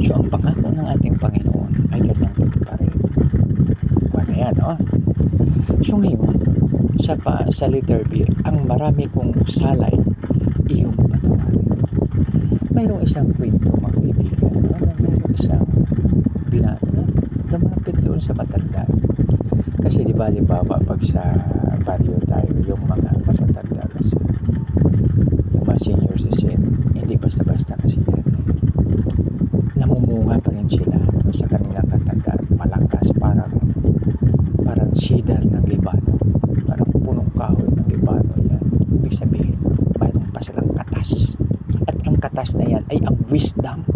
So ang pangako ng ating Panginoon ay kanyang tutuparin. Ano yan, no? So ngayon, sa letter B, ang marami kong salay, iyong patawarin. Mayroong isang kwento, mga kaibigan, no? Mayroong isang binata, lumapit doon sa matanda. Kasi di ba, halimbawa, pag sa baryo tayo, yung mga matatanda kasi, yung mga senior citizen, hindi basta-basta kasi yan. Namumunga pa rin sila, no, sa kanilang katandaan, malakas, parang cedar ng Libano, parang punong kahoy ng Libano yan. Ibig sabihin, mayroon pa silang katas, at ang katas na yan ay ang wisdom.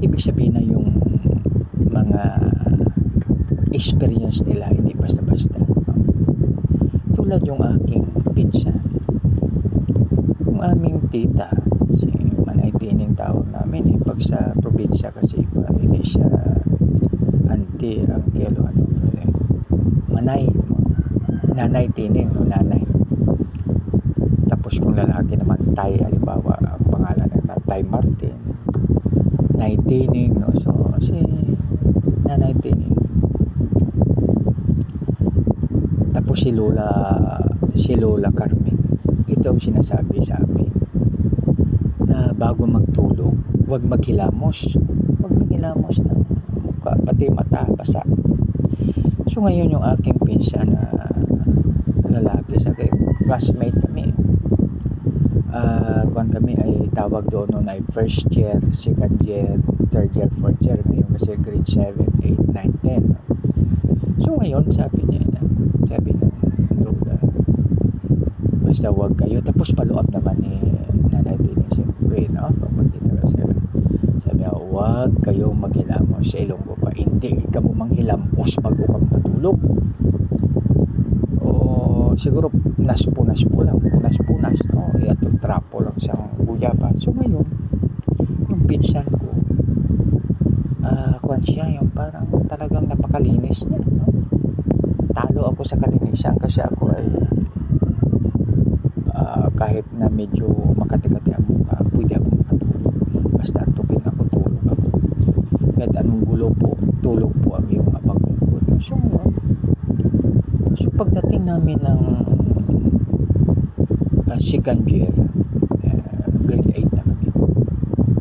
Ibig sabihin na yung mga experience nila hindi basta-basta, no? Tulad yung aking pinsan, yung aming tita, si Manay Tining tawag namin, pag sa probinsya kasi iba, hindi siya auntie, uncle, Manay, Nanay Tining, no? Nanay. Tapos kung lalaki naman, Tay, halimbawa ang pangalan na Tay Martin, Nay Tining, no? So si Nanay Tining. Tapos si Lola Carmen, ito ang sinasabi sa amin na bago magtulog, huwag maghilamos ng mukha, pati mata, basa. So ngayon yung aking pinsan na lalaki, sa classmate kami, kung kami ay tawag doon noon ay first year, second year, third year, fourth year, ngayon kasi grade 7, 8, 9, 10. So ngayon sabi ng Lola, basta wag kayo, tapos paluap naman ni Nanay Tining, siyempre, no? Sabi niya, wag kayo maghilamos sa Ilonggo pa, hindi ka mo manghilamos bago ka matulog. O siguro punas lang, no? Iyatong trapo lang siyang buyaba. So ngayon, yung pinsan ko, kwan siya, yung parang talagang napakalinis niya, no? Talo ako sa kalinisan kasi ako ay kahit na medyo makati-kati ang mukha, pwede ako makatulog. Basta antukin ako, tulog ako. Kahit anong gulo po, tulog po ang iyong abang ko. So pagdating namin ng second year, grade 8 na kami,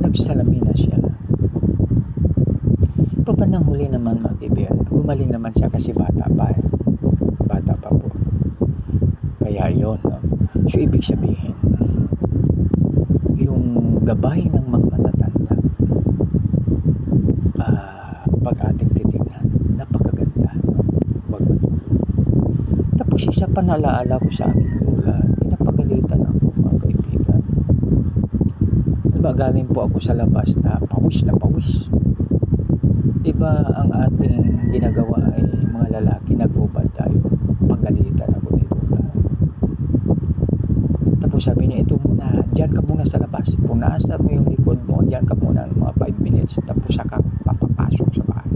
nagsalamin na siya. Pagpandang huli naman, mga kaibigan, gumaling naman siya kasi bata pa po. Kaya yun, no? So ibig sabihin, yung gabay ng mga matatanda, pag ating titignan, napakaganda, no? Wag matulog. Tapos isa pa nalaala ko sa aking lola, pinapagalitan ako, mga kaibigan. Diba, galing po ako sa labas na pawis. Diba ang ating ginagawa ay mga lalaki, nag-ubad tayo, pagalitan ako ni lola. Tapos sabi niya, ito muna, dyan ka muna sa labas, punasan mo yung likod mo, dyan ka muna ng mga 5 minutes, tapos saka papapasok sa bahay.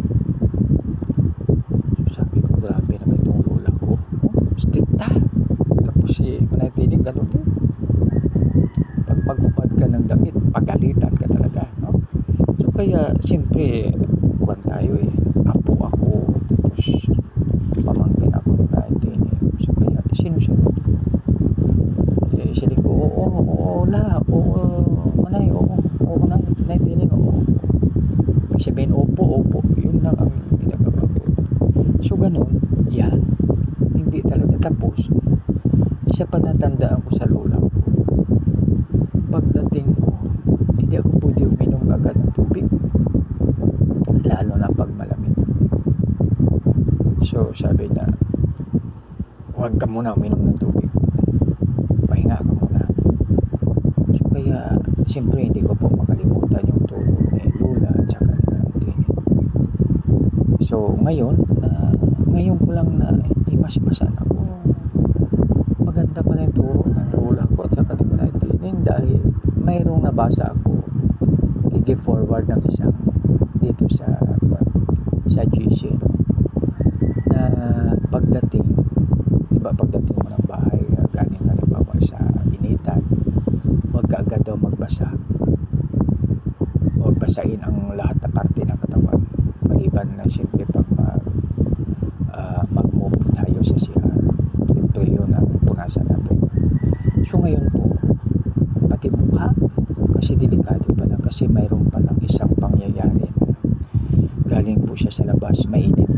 So sabi ko, grabe naman itong lola ko, stricta. Tapos si Manay Tining, ganun din, pag magubad ka ng damit, pagalitan ka talaga, no? So kaya siyempre kuwan tayo, apo ako, tapos pamangkin ako ni Manay Tining. So kaya sinusunod ko. Sili ko, oo, Manay, Manay Tining, oo. Ibig sabihin, opo, yun lang ang ginagawa ko. So ganun, yan, hindi talaga. Tapos isa pa natandaan ko sa lola ko, pagdating ko, hindi ako pwede uminom agad ng tubig, lalo na pag malamig. So sabi na, huwag ka muna uminom ng tubig, pahinga ka muna. So kaya siyempre hindi ko po makalimutan yung tulong ni lola at saka ni Nanay Tining. So ngayon ko lang na imasmasan ako, maganda pala yung turo ng lola ko at saka ni Manay Tining, dahil mayroong nabasa ako, i-forward ng isang dito sa GC, no? Na pagdating mo ng bahay, galing halimbawa sa initan, huwag ka agad daw magbasa basain ang lahat na parte ng katawan. Maliban na siyempre pag mag-move tayo sa CR. Siyempre yun ang punasan natin. So ngayon po, pati mukha, kasi delikado pala, kasi mayroon palang isang pangyayari na galing po siya sa labas, mainit.